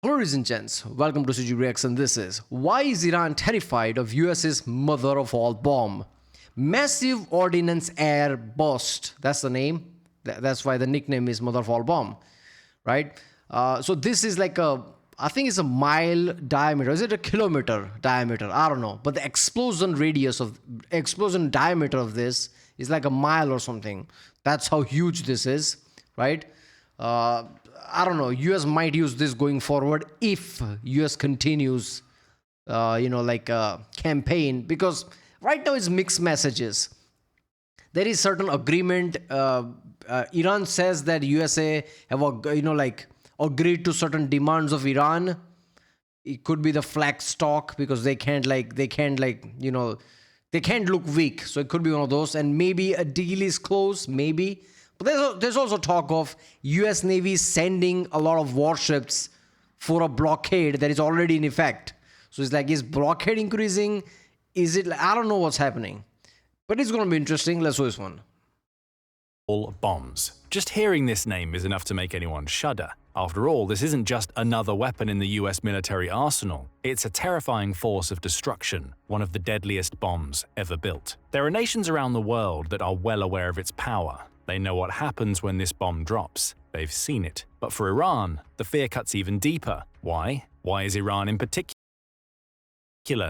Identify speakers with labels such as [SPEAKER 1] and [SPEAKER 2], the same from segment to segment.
[SPEAKER 1] Hello ladies and gents, welcome to CG Reacts, and this is why is Iran terrified of US's mother of all bomb? Massive Ordnance Air Burst. That's the name. That's why the nickname is mother of all bomb, right? So this is like I think it's a mile diameter. Is it a kilometer diameter? I don't know. But the explosion diameter of this is like a mile or something. That's how huge this is, right? I don't know. US might use this going forward if US continues, campaign, because right now it's mixed messages. There is certain agreement. Iran says that USA have agreed to certain demands of Iran. It could be the flag stock because they can't look weak. So it could be one of those, and maybe a deal is close, maybe. But there's also talk of US Navy sending a lot of warships for a blockade that is already in effect. So it's like, is blockade increasing? Is it? I don't know what's happening. But it's going to be interesting. Let's do this one.
[SPEAKER 2] All bombs. Just hearing this name is enough to make anyone shudder. After all, this isn't just another weapon in the US military arsenal. It's a terrifying force of destruction, one of the deadliest bombs ever built. There are nations around the world that are well aware of its power. They know what happens when this bomb drops. They've seen it. But for Iran, the fear cuts even deeper. Why? Why is Iran in particular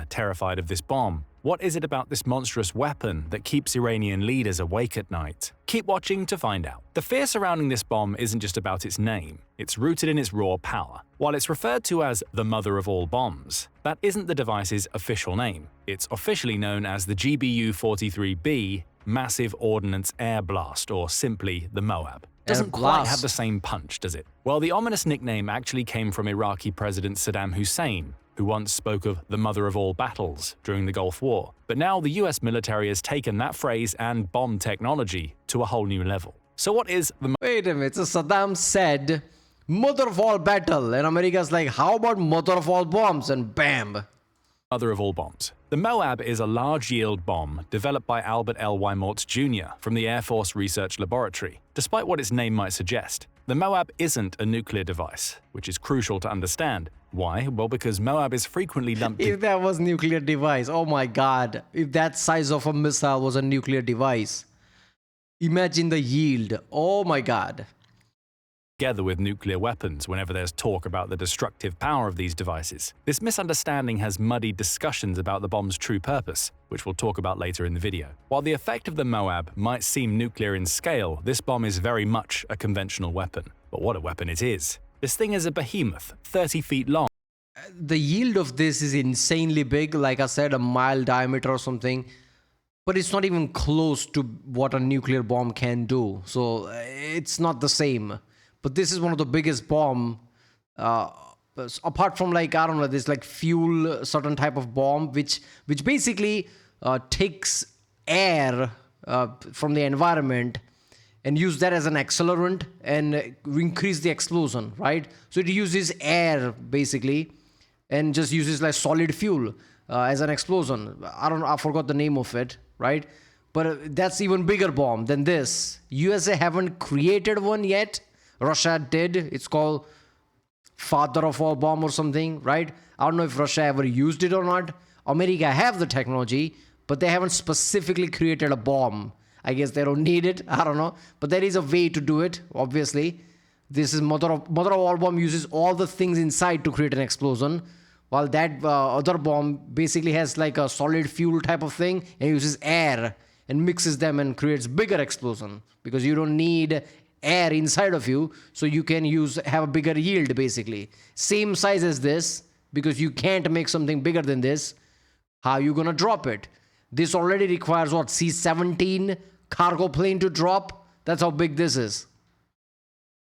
[SPEAKER 2] terrified of this bomb? What is it about this monstrous weapon that keeps Iranian leaders awake at night? Keep watching to find out. The fear surrounding this bomb isn't just about its name. It's rooted in its raw power. While it's referred to as the mother of all bombs, that isn't the device's official name. It's officially known as the GBU-43B Massive Ordnance Air Blast, or simply the MOAB. Doesn't quite have the same punch, does it? Well, the ominous nickname actually came from Iraqi President Saddam Hussein, who once spoke of the mother of all battles during the Gulf War. But now the US military has taken that phrase and bomb technology to a whole new level. So what is the—
[SPEAKER 1] Wait a minute, so Saddam said mother of all battle, and America's like, how about mother of all bombs? And bam.
[SPEAKER 2] Mother of all bombs. The MOAB is a large-yield bomb developed by Albert L. Weimorts Jr. from the Air Force Research Laboratory. Despite what its name might suggest, the MOAB isn't a nuclear device, which is crucial to understand. Why? Well, because MOAB is frequently lumped—
[SPEAKER 1] If that was nuclear device, oh my god. If that size of a missile was a nuclear device, imagine the yield. Oh my god.
[SPEAKER 2] Together with nuclear weapons whenever there's talk about the destructive power of these devices. This misunderstanding has muddied discussions about the bomb's true purpose, which we'll talk about later in the video. While the effect of the MOAB might seem nuclear in scale, this bomb is very much a conventional weapon. But what a weapon it is! This thing is a behemoth, 30 feet long.
[SPEAKER 1] The yield of this is insanely big, like I said, a mile diameter or something. But it's not even close to what a nuclear bomb can do. So it's not the same. But this is one of the biggest bomb, apart from this fuel, certain type of bomb, which basically takes air from the environment and use that as an accelerant and increase the explosion, right? So it uses air basically and just uses like solid fuel as an explosion. I forgot the name of it, right? But that's even bigger bomb than this. USA haven't created one yet. Russia did. It's called father of all bomb or something, right? I don't know if Russia ever used it or not. America have the technology, but they haven't specifically created a bomb. I guess they don't need it. I don't know. But there is a way to do it, obviously. This is mother of all bomb uses all the things inside to create an explosion, while that other bomb basically has like a solid fuel type of thing and uses air and mixes them and creates bigger explosion because you don't need air inside of you, so you can have a bigger yield basically. Same size as this, because you can't make something bigger than this. How are you gonna drop it? This already requires what, C-17 cargo plane to drop? That's how big this is.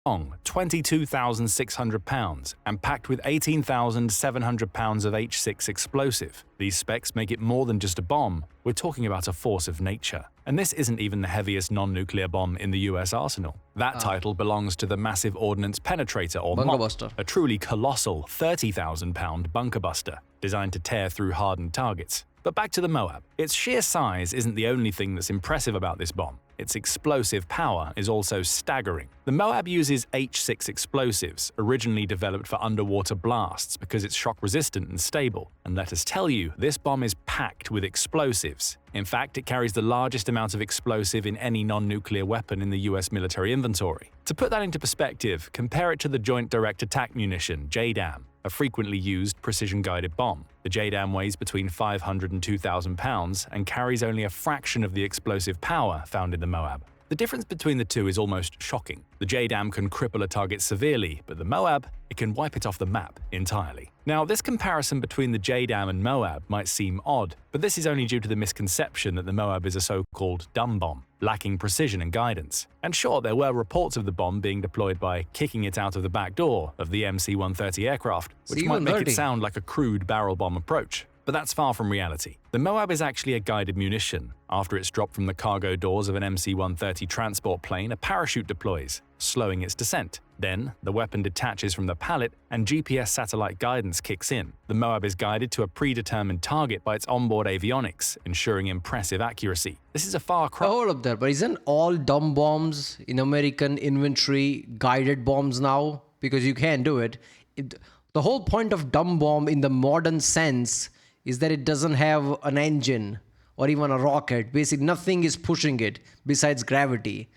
[SPEAKER 2] Long, 22,600 pounds, and packed with 18,700 pounds of H6 explosive. These specs make it more than just a bomb. We're talking about a force of nature. And this isn't even the heaviest non-nuclear bomb in the US arsenal. That title belongs to the Massive Ordnance Penetrator, or
[SPEAKER 1] Bunker-buster.
[SPEAKER 2] A truly colossal 30,000-pound bunker buster, designed to tear through hardened targets. But back to the MOAB. Its sheer size isn't the only thing that's impressive about this bomb. Its explosive power is also staggering. The MOAB uses H6 explosives, originally developed for underwater blasts because it's shock-resistant and stable. And let us tell you, this bomb is packed with explosives. In fact, it carries the largest amount of explosive in any non-nuclear weapon in the US military inventory. To put that into perspective, compare it to the Joint Direct Attack Munition, JDAM, a frequently used precision-guided bomb. The JDAM weighs between 500 and 2,000 pounds and carries only a fraction of the explosive power found in the MOAB. The difference between the two is almost shocking. The JDAM can cripple a target severely, but the MOAB, it can wipe it off the map entirely. Now, this comparison between the JDAM and MOAB might seem odd, but this is only due to the misconception that the MOAB is a so-called dumb bomb, lacking precision and guidance. And sure, there were reports of the bomb being deployed by kicking it out of the back door of the MC-130 aircraft, which might make it sound like a crude barrel bomb approach. But that's far from reality. The MOAB is actually a guided munition. After it's dropped from the cargo doors of an MC-130 transport plane, a parachute deploys, slowing its descent. Then, the weapon detaches from the pallet and GPS satellite guidance kicks in. The MOAB is guided to a predetermined target by its onboard avionics, ensuring impressive accuracy. This is a far cry.
[SPEAKER 1] Hold up there, but isn't all dumb bombs in American inventory guided bombs now? Because you can do it. The whole point of dumb bomb in the modern sense is that it doesn't have an engine or even a rocket. Basically, nothing is pushing it besides gravity.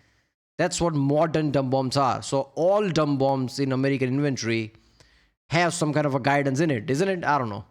[SPEAKER 1] That's what modern dumb bombs are. So all dumb bombs in American inventory have some kind of a guidance in it, isn't it? I don't know.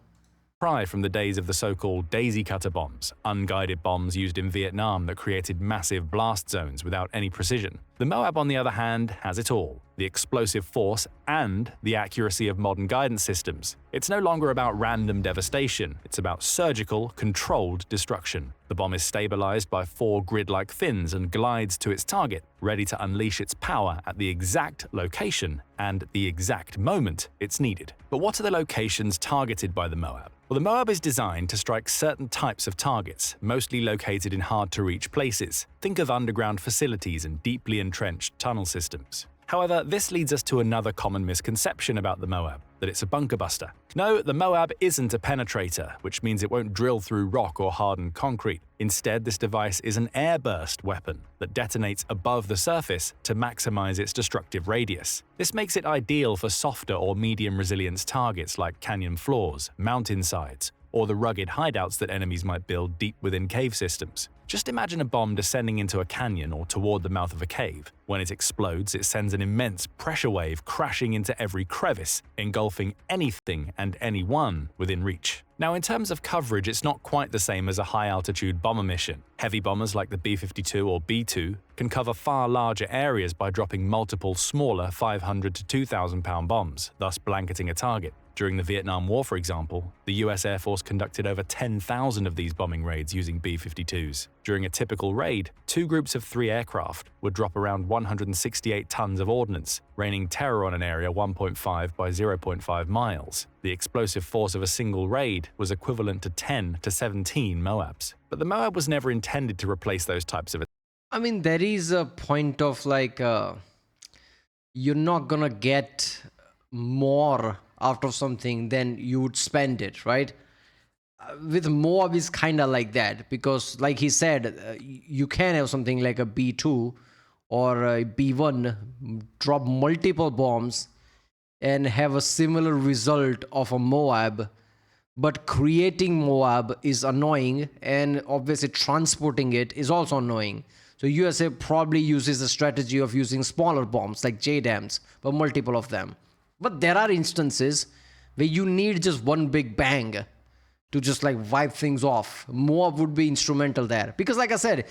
[SPEAKER 2] From the days of the so-called daisy cutter bombs, unguided bombs used in Vietnam that created massive blast zones without any precision. The MOAB, on the other hand, has it all: the explosive force and the accuracy of modern guidance systems. It's no longer about random devastation, it's about surgical, controlled destruction. The bomb is stabilized by 4 grid-like fins and glides to its target, ready to unleash its power at the exact location and the exact moment it's needed. But what are the locations targeted by the MOAB? Well, the MOAB is designed to strike certain types of targets, mostly located in hard-to-reach places. Think of underground facilities and deeply entrenched tunnel systems. However, this leads us to another common misconception about the MOAB, that it's a bunker buster. No, the MOAB isn't a penetrator, which means it won't drill through rock or hardened concrete. Instead, this device is an airburst weapon that detonates above the surface to maximize its destructive radius. This makes it ideal for softer or medium resilience targets like canyon floors, mountainsides, or the rugged hideouts that enemies might build deep within cave systems. Just imagine a bomb descending into a canyon or toward the mouth of a cave. When it explodes, it sends an immense pressure wave crashing into every crevice, engulfing anything and anyone within reach. Now, in terms of coverage, it's not quite the same as a high-altitude bomber mission. Heavy bombers like the B-52 or B-2 can cover far larger areas by dropping multiple smaller 500 to 2,000 pound bombs, thus blanketing a target. During the Vietnam War, for example, the US Air Force conducted over 10,000 of these bombing raids using B-52s. During a typical raid, 2 groups of 3 aircraft would drop around 168 tons of ordnance, raining terror on an area 1.5 by 0.5 miles. The explosive force of a single raid was equivalent to 10 to 17 MOABs. But the MOAB was never intended to replace those types of.
[SPEAKER 1] I mean, there is a point of like, you're not gonna get more out of something than you would spend it, right? With MOAB is kind of like that, because like he said, you can have something like a B-2 or a B-1 drop multiple bombs and have a similar result of a MOAB, but creating MOAB is annoying, and obviously transporting it is also annoying. So USA probably uses a strategy of using smaller bombs like JDAMs, but multiple of them. But there are instances where you need just one big bang to just like wipe things off. MOAB would be instrumental there. Because like I said,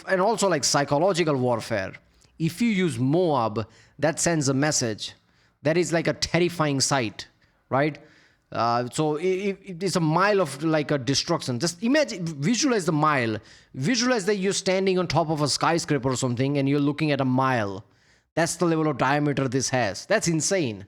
[SPEAKER 1] and also like psychological warfare, if you use MOAB, that sends a message. That is like a terrifying sight, right? So it's a mile of like a destruction. Just imagine, visualize the mile. Visualize that you're standing on top of a skyscraper or something and you're looking at a mile. That's the level of diameter this has. That's insane.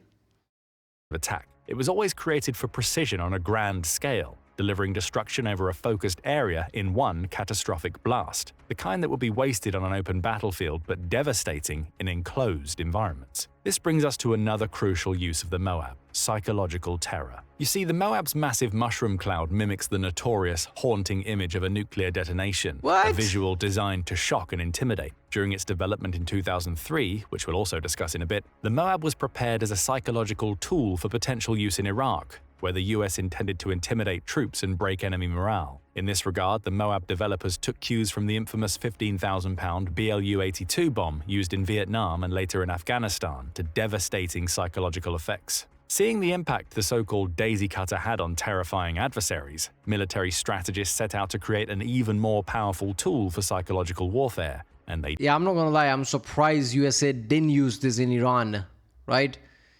[SPEAKER 2] Attack. It was always created for precision on a grand scale. delivering destruction over a focused area in one catastrophic blast, the kind that would be wasted on an open battlefield but devastating in enclosed environments. This brings us to another crucial use of the MOAB: psychological terror. You see, the MOAB's massive mushroom cloud mimics the notorious, haunting image of a nuclear detonation, a visual designed to shock and intimidate. During its development in 2003, which we'll also discuss in a bit, the MOAB was prepared as a psychological tool for potential use in Iraq, where the US intended to intimidate troops and break enemy morale. In this regard, the MOAB developers took cues from the infamous 15,000-pound BLU-82 bomb used in Vietnam and later in Afghanistan to devastating psychological effects. Seeing the impact the so-called daisy cutter had on terrifying adversaries, military strategists set out to create an even more powerful tool for psychological warfare, and they—
[SPEAKER 1] Yeah, I'm not gonna lie, I'm surprised USA didn't use this in Iran, right?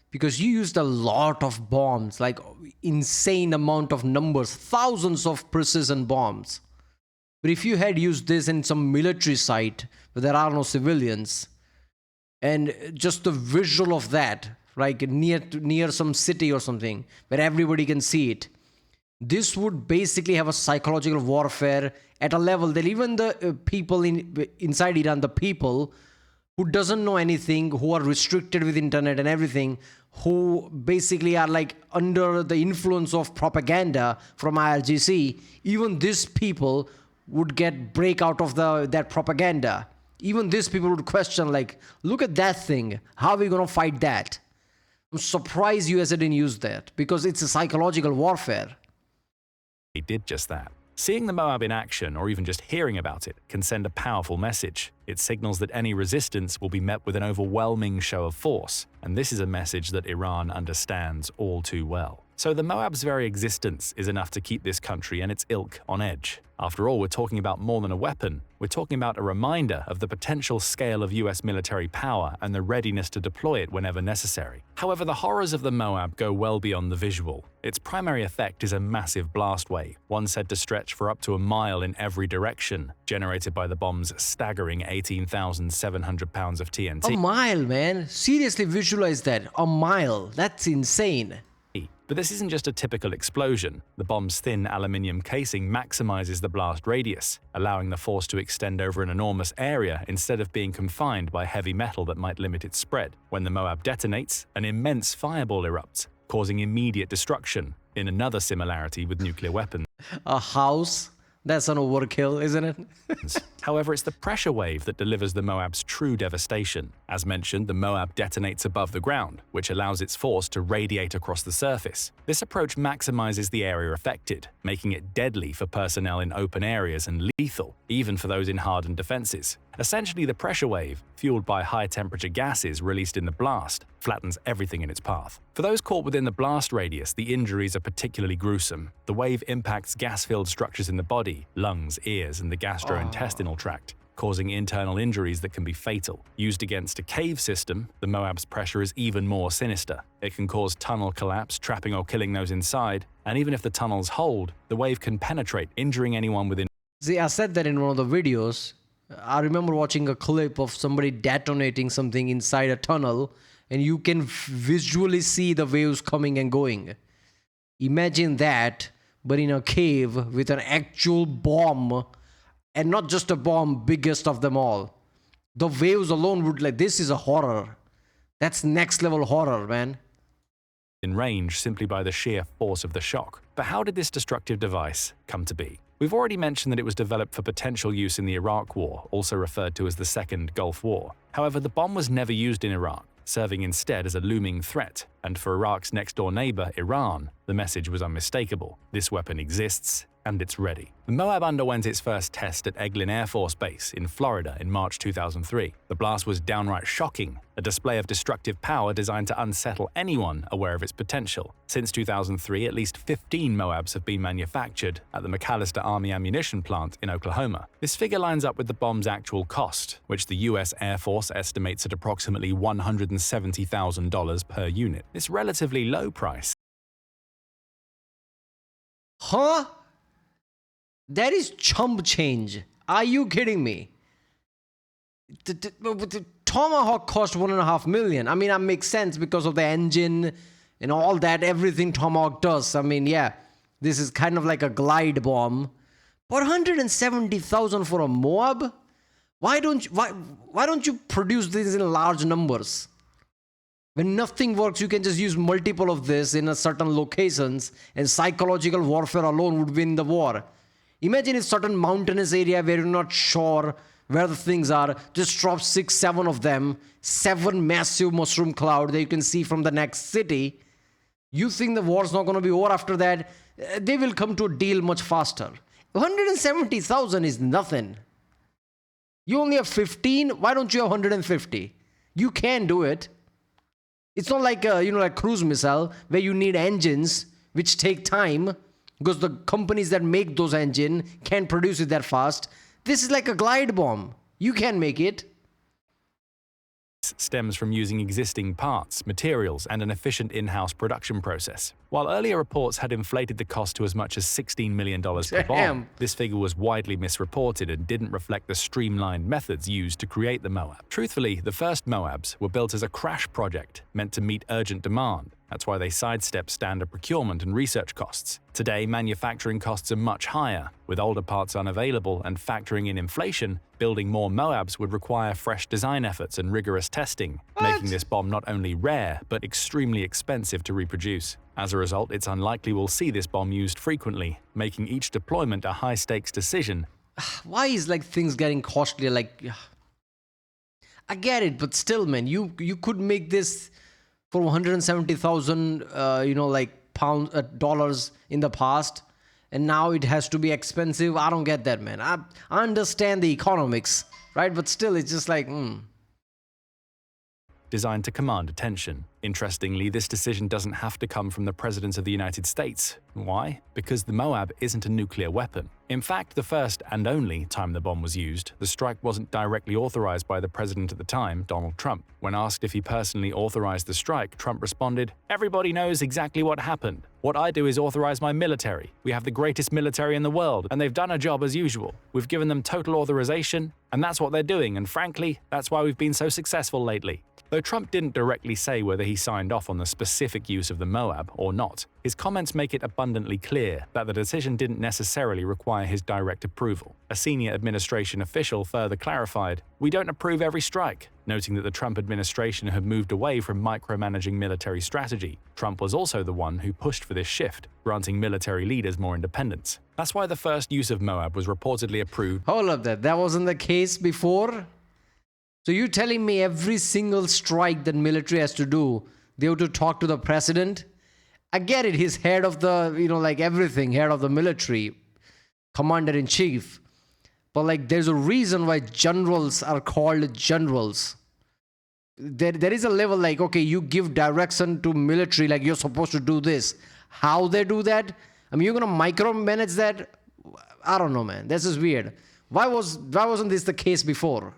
[SPEAKER 1] Because you used a lot of bombs, like insane amount of numbers, thousands of precision bombs. But if you had used this in some military site where there are no civilians, and just the visual of that, like near some city or something where everybody can see it, this would basically have a psychological warfare at a level that even the people inside Iran, the people who doesn't know anything, who are restricted with internet and everything, who basically are like under the influence of propaganda from IRGC, even these people would break out of that propaganda. Even these people would question, like, look at that thing, how are we going to fight that? I'm surprised USA didn't use that, because it's a psychological warfare.
[SPEAKER 2] They did just that. Seeing the MOAB in action, or even just hearing about it, can send a powerful message. It signals that any resistance will be met with an overwhelming show of force, and this is a message that Iran understands all too well. So the MOAB's very existence is enough to keep this country and its ilk on edge. After all, we're talking about more than a weapon. We're talking about a reminder of the potential scale of US military power and the readiness to deploy it whenever necessary. However, the horrors of the MOAB go well beyond the visual. Its primary effect is a massive blast wave, one said to stretch for up to a mile in every direction, generated by the bomb's staggering 18,700 pounds of TNT.
[SPEAKER 1] A mile, man. Seriously, visualize that. A mile. That's insane.
[SPEAKER 2] But this isn't just a typical explosion. The bomb's thin aluminium casing maximizes the blast radius, allowing the force to extend over an enormous area instead of being confined by heavy metal that might limit its spread. When the MOAB detonates, an immense fireball erupts, causing immediate destruction, in another similarity with nuclear weapons.
[SPEAKER 1] A house? That's an overkill, isn't it?
[SPEAKER 2] However, it's the pressure wave that delivers the MOAB's true devastation. As mentioned, the MOAB detonates above the ground, which allows its force to radiate across the surface. This approach maximizes the area affected, making it deadly for personnel in open areas and lethal, even for those in hardened defenses. Essentially, the pressure wave, fueled by high-temperature gases released in the blast, flattens everything in its path. For those caught within the blast radius, the injuries are particularly gruesome. The wave impacts gas-filled structures in the body, lungs, ears, and the gastrointestinal tract, causing internal injuries that can be fatal. Used against a cave system, the MOAB's pressure is even more sinister. It can cause tunnel collapse, trapping or killing those inside, and even if the tunnels hold, the wave can penetrate, injuring anyone within.
[SPEAKER 1] See, I said that in one of the videos. I remember watching a clip of somebody detonating something inside a tunnel, and you can visually see the waves coming and going. Imagine that, but in a cave with an actual bomb, and not just a bomb, biggest of them all. The waves alone would, like, this is a horror. That's next level horror, man.
[SPEAKER 2] In range simply by the sheer force of the shock. But how did this destructive device come to be? We've already mentioned that it was developed for potential use in the Iraq War, also referred to as the Second Gulf War. However, the bomb was never used in Iraq, serving instead as a looming threat, and for Iraq's next-door neighbor, Iran, the message was unmistakable. This weapon exists, and it's ready. The MOAB underwent its first test at Eglin Air Force Base in Florida in March 2003. The blast was downright shocking, a display of destructive power designed to unsettle anyone aware of its potential. Since 2003, at least 15 MOABs have been manufactured at the McAllister Army Ammunition Plant in Oklahoma. This figure lines up with the bomb's actual cost, which the US Air Force estimates at approximately $170,000 per unit. This relatively low price.
[SPEAKER 1] Huh? That is chump change. Are you kidding me? The Tomahawk cost $1.5 million. I mean, that makes sense because of the engine and all that, everything Tomahawk does. I mean, yeah. This is kind of like a glide bomb. But 170,000 for a MOAB? Why don't you produce these in large numbers? When nothing works, you can just use multiple of this in a certain locations, and psychological warfare alone would win the war. Imagine a certain mountainous area where you're not sure where the things are. Just drop 6, 7 of them, 7 massive mushroom cloud that you can see from the next city. You think the war's not going to be over after that? They will come to a deal much faster. 170,000 is nothing. You only have 15. Why don't you have 150? You can do it. It's not like like cruise missile where you need engines which take time because the companies that make those engines can't produce it that fast. This is like a glide bomb. You can make it.
[SPEAKER 2] Stems from using existing parts, materials, and an efficient in-house production process. While earlier reports had inflated the cost to as much as $16 million per bomb, this figure was widely misreported and didn't reflect the streamlined methods used to create the MOAB. Truthfully, the first MOABs were built as a crash project meant to meet urgent demand. That's why they sidestepped standard procurement and research costs. Today, manufacturing costs are much higher. With older parts unavailable and factoring in inflation, building more MOABs would require fresh design efforts and rigorous testing, making this bomb not only rare, but extremely expensive to reproduce. As a result, it's unlikely we'll see this bomb used frequently, making each deployment a high-stakes decision.
[SPEAKER 1] Why is things getting costly? I get it, but still, man, you could make this for 170,000, dollars in the past, and now it has to be expensive. I don't get that, man. I understand the economics, right? But still, it's just
[SPEAKER 2] Designed to command attention. Interestingly, this decision doesn't have to come from the President of the United States. Why? Because the MOAB isn't a nuclear weapon. In fact, the first and only time the bomb was used, the strike wasn't directly authorized by the president at the time, Donald Trump. When asked if he personally authorized the strike, Trump responded, "Everybody knows exactly what happened. What I do is authorize my military. We have the greatest military in the world, and they've done a job as usual. We've given them total authorization, and that's what they're doing, and frankly, that's why we've been so successful lately." Though Trump didn't directly say whether he signed off on the specific use of the MOAB or not, his comments make it abundantly clear that the decision didn't necessarily require his direct approval. A senior administration official further clarified, "We don't approve every strike," noting that the Trump administration had moved away from micromanaging military strategy. Trump was also the one who pushed for this shift, granting military leaders more independence. That's why the first use of MOAB was reportedly approved.
[SPEAKER 1] Hold up, that wasn't the case before? So you're telling me every single strike that military has to do, they have to talk to the president? I get it, he's head of the, everything, head of the military, commander-in-chief. But there's a reason why generals are called generals. There is a level okay, you give direction to military, you're supposed to do this. How they do that? I mean, you're going to micromanage that? I don't know, man. This is weird. Why wasn't this the case before?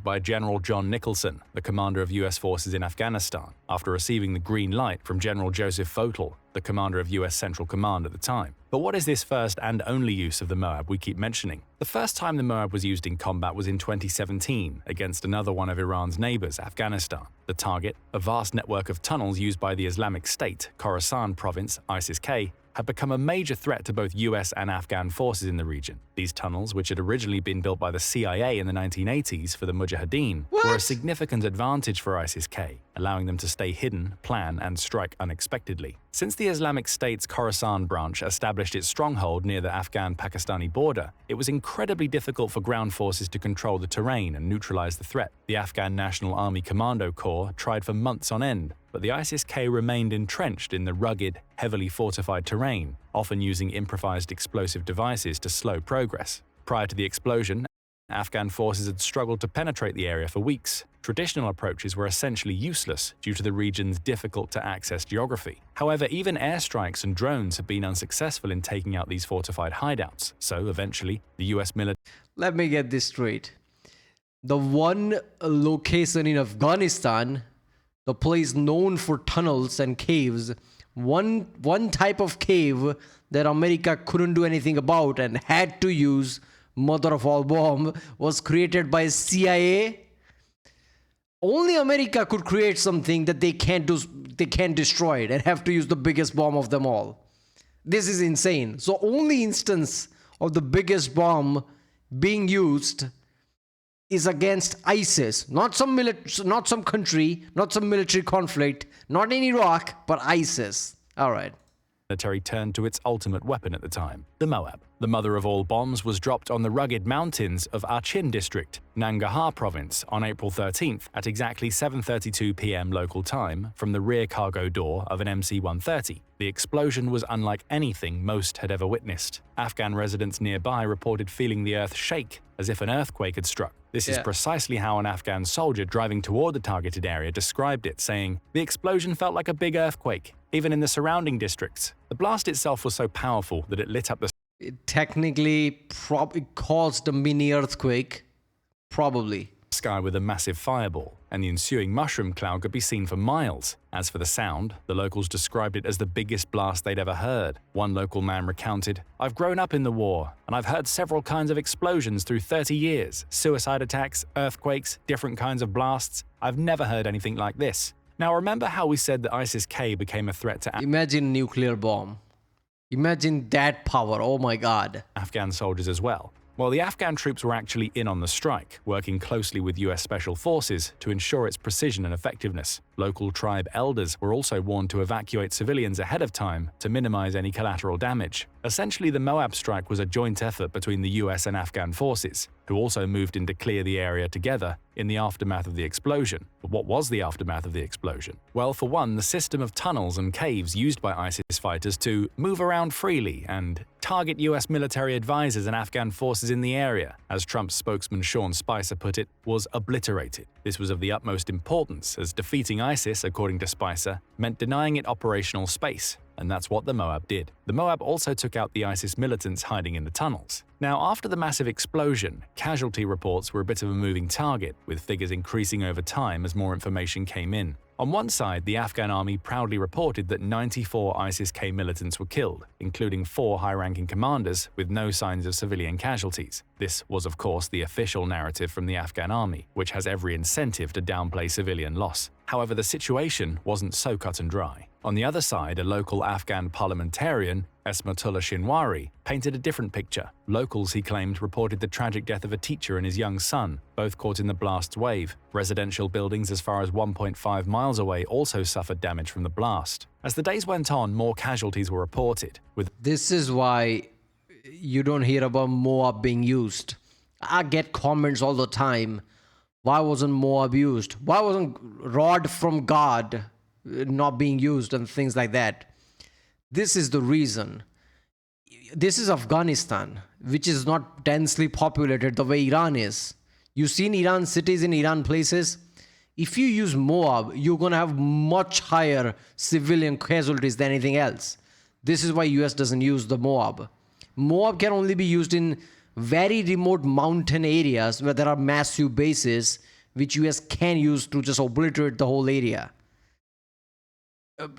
[SPEAKER 2] By General John Nicholson, the commander of U.S. forces in Afghanistan, after receiving the green light from General Joseph Votel, the commander of U.S. Central Command at the time. But what is this first and only use of the MOAB we keep mentioning? The first time the MOAB was used in combat was in 2017 against another one of Iran's neighbors, Afghanistan. The target, a vast network of tunnels used by the Islamic State, Khorasan province, ISIS-K, had become a major threat to both US and Afghan forces in the region. These tunnels, which had originally been built by the CIA in the 1980s for the Mujahideen, were a significant advantage for ISIS-K, allowing them to stay hidden, plan, and strike unexpectedly. Since the Islamic State's Khorasan branch established its stronghold near the Afghan-Pakistani border, it was incredibly difficult for ground forces to control the terrain and neutralize the threat. The Afghan National Army Commando Corps tried for months on end, but the ISIS-K remained entrenched in the rugged, heavily fortified terrain, often using improvised explosive devices to slow progress. Prior to the explosion, Afghan forces had struggled to penetrate the area for weeks. Traditional approaches were essentially useless due to the region's difficult-to-access geography. However, even airstrikes and drones have been unsuccessful in taking out these fortified hideouts, so eventually, the US military—
[SPEAKER 1] Let me get this straight. The one location in Afghanistan, the place known for tunnels and caves, one type of cave that America couldn't do anything about and had to use mother of all bomb, was created by CIA. Only America could create something that they can't destroy it and have to use the biggest bomb of them all. This is insane. So only instance of the biggest bomb being used is against ISIS, not some country, not some military conflict, not in Iraq, but ISIS. All right.
[SPEAKER 2] Military turned to its ultimate weapon at the time, the MOAB. The mother of all bombs was dropped on the rugged mountains of Achin district, Nangarhar province, on April 13th at exactly 7:32 p.m. local time from the rear cargo door of an MC-130. The explosion was unlike anything most had ever witnessed. Afghan residents nearby reported feeling the earth shake as if an earthquake had struck. This is precisely how an Afghan soldier driving toward the targeted area described it, saying, "The explosion felt like a big earthquake, even in the surrounding districts. The blast itself was so powerful that it lit up the
[SPEAKER 1] It technically it caused a mini earthquake, probably.
[SPEAKER 2] sky with a massive fireball, and the ensuing mushroom cloud could be seen for miles. As for the sound, the locals described it as the biggest blast they'd ever heard. One local man recounted, "I've grown up in the war, and I've heard several kinds of explosions through 30 years. Suicide attacks, earthquakes, different kinds of blasts. I've never heard anything like this." Now remember how we said that ISIS-K became a threat to
[SPEAKER 1] Imagine nuclear bomb. Imagine that power. Oh my God.
[SPEAKER 2] Afghan soldiers as well. Well, the Afghan troops were actually in on the strike, working closely with US Special Forces to ensure its precision and effectiveness. Local tribe elders were also warned to evacuate civilians ahead of time to minimize any collateral damage. Essentially, the MOAB strike was a joint effort between the US and Afghan forces, who also moved in to clear the area together in the aftermath of the explosion. But what was the aftermath of the explosion? Well, for one, the system of tunnels and caves used by ISIS fighters to move around freely and target US military advisors and Afghan forces in the area, as Trump's spokesman Sean Spicer put it, was obliterated. This was of the utmost importance, as defeating ISIS, according to Spicer, meant denying it operational space. And that's what the MOAB did. The MOAB also took out the ISIS militants hiding in the tunnels. Now, after the massive explosion, casualty reports were a bit of a moving target, with figures increasing over time as more information came in. On one side, the Afghan army proudly reported that 94 ISIS-K militants were killed, including 4 high-ranking commanders, with no signs of civilian casualties. This was, of course, the official narrative from the Afghan army, which has every incentive to downplay civilian loss. However, the situation wasn't so cut and dry. On the other side, a local Afghan parliamentarian, Esmatullah Shinwari, painted a different picture. Locals, he claimed, reported the tragic death of a teacher and his young son, both caught in the blast's wave. Residential buildings as far as 1.5 miles away also suffered damage from the blast. As the days went on, more casualties were reported, with
[SPEAKER 1] This is why you don't hear about MOAB being used. I get comments all the time. Why wasn't MOAB used? Why wasn't rod from God not being used and things like that? This is the reason. This is Afghanistan, which is not densely populated the way Iran is. You've seen Iran cities in Iran places. If you use MOAB, you're going to have much higher civilian casualties than anything else. This is why US doesn't use the MOAB. MOAB can only be used in very remote mountain areas where there are massive bases, which US can use to just obliterate the whole area.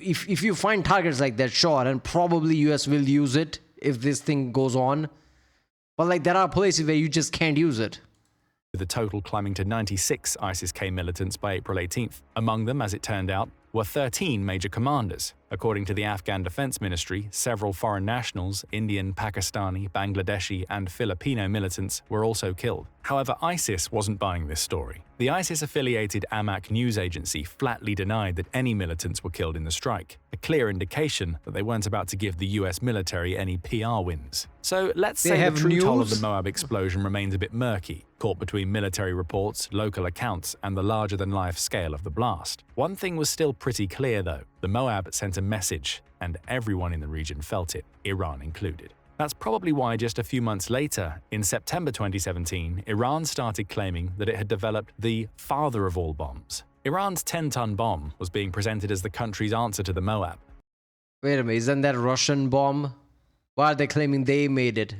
[SPEAKER 1] If you find targets like that, sure, and probably US will use it if this thing goes on. But like there are places where you just can't use it.
[SPEAKER 2] the total climbing to 96 ISIS-K militants by April 18th. Among them, as it turned out, were 13 major commanders. According to the Afghan Defense Ministry, several foreign nationals, Indian, Pakistani, Bangladeshi, and Filipino militants were also killed. However, ISIS wasn't buying this story. The ISIS-affiliated Amaq news agency flatly denied that any militants were killed in the strike, a clear indication that they weren't about to give the US military any PR wins. So let's say the true toll of the MOAB explosion remains a bit murky, caught between military reports, local accounts, and the larger-than-life scale of the blast. One thing was still pretty clear, though. The MOAB sent a message, and everyone in the region felt it, Iran included. That's probably why just a few months later, in September 2017, Iran started claiming that it had developed the father of all bombs. Iran's 10-ton bomb was being presented as the country's answer to the MOAB.
[SPEAKER 1] Wait a minute, isn't that Russian bomb? Why are they claiming they made it?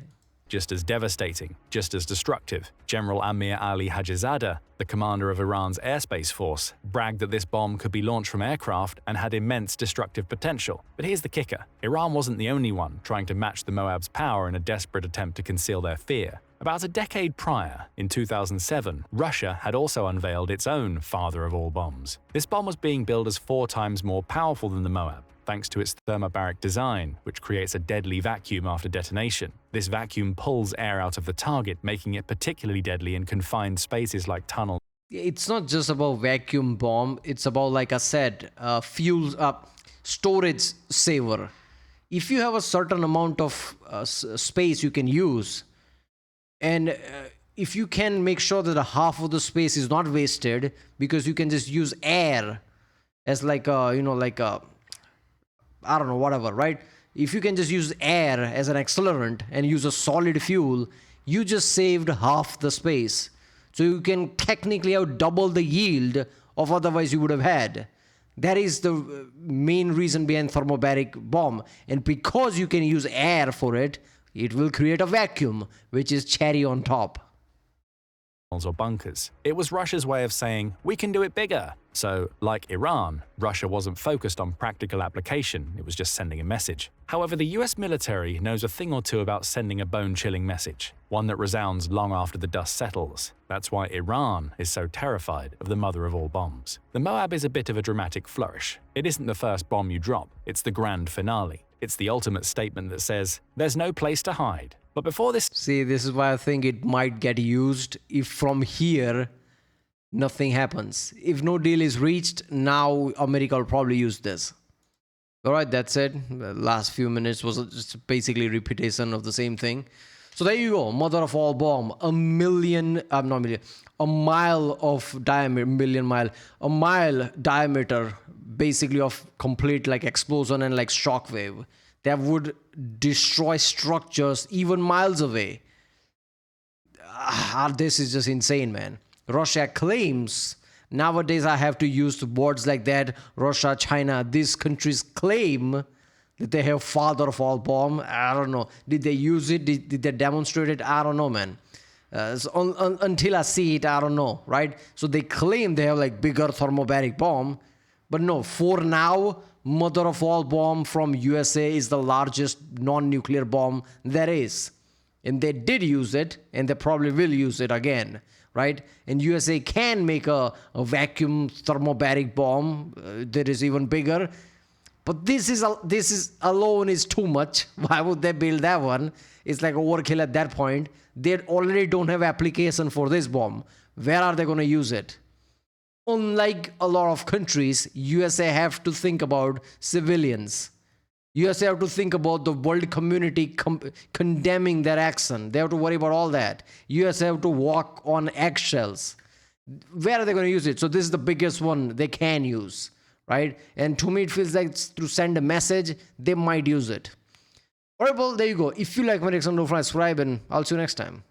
[SPEAKER 2] Just as devastating, just as destructive. General Amir Ali Hajizadeh, the commander of Iran's airspace force, bragged that this bomb could be launched from aircraft and had immense destructive potential. But here's the kicker. Iran wasn't the only one trying to match the MOAB's power in a desperate attempt to conceal their fear. About a decade prior, in 2007, Russia had also unveiled its own father of all bombs. This bomb was being billed as 4 times more powerful than the MOAB. thanks to its thermobaric design, which creates a deadly vacuum after detonation. This vacuum pulls air out of the target, making it particularly deadly in confined spaces like tunnels.
[SPEAKER 1] It's not just about vacuum bomb. It's about, like I said, storage saver. If you have a certain amount of space you can use, and if you can make sure that half of the space is not wasted, because you can just use air as like a, I don't know, whatever, right? If you can just use air as an accelerant and use a solid fuel, you just saved half the space. So you can technically have double the yield of otherwise you would have had. That is the main reason behind thermobaric bomb. And because you can use air for it, it will create a vacuum, which is cherry on top.
[SPEAKER 2] Or bunkers. It was Russia's way of saying, we can do it bigger. So, like Iran, Russia wasn't focused on practical application, it was just sending a message. However, the US military knows a thing or two about sending a bone-chilling message, one that resounds long after the dust settles. That's why Iran is so terrified of the mother of all bombs. The MOAB is a bit of a dramatic flourish. It isn't the first bomb you drop, it's the grand finale. It's the ultimate statement that says, there's no place to hide. But before this...
[SPEAKER 1] See, this is why I think it might get used if from here nothing happens. If no deal is reached, now America will probably use this. Alright, that's it. The last few minutes was just basically repetition of the same thing. So there you go, mother of all bomb. A mile of diameter, a mile diameter basically of complete like explosion and like shockwave that would destroy structures even miles away. This is just insane, man. Russia claims, nowadays I have to use words like that, Russia, China, these countries claim that they have father of all bomb. I don't know. Did they use it? Did they demonstrate it? I don't know, man. Until I see it, I don't know, right? So they claim they have like bigger thermobaric bomb, but no, for now, mother of all bomb from USA is the largest non-nuclear bomb there is. And they did use it, and they probably will use it again, right? And USA can make a vacuum thermobaric bomb that is even bigger. But this is alone is too much. Why would they build that one? It's like overkill at that point. They already don't have application for this bomb. Where are they going to use it? Unlike a lot of countries, USA have to think about civilians. USA have to think about the world community condemning their action. They have to worry about all that. USA have to walk on eggshells. Where are they going to use it? So this is the biggest one they can use, right? And to me, it feels like to send a message, they might use it. All right, well, there you go. If you like my reaction, don't forget to subscribe, and I'll see you next time.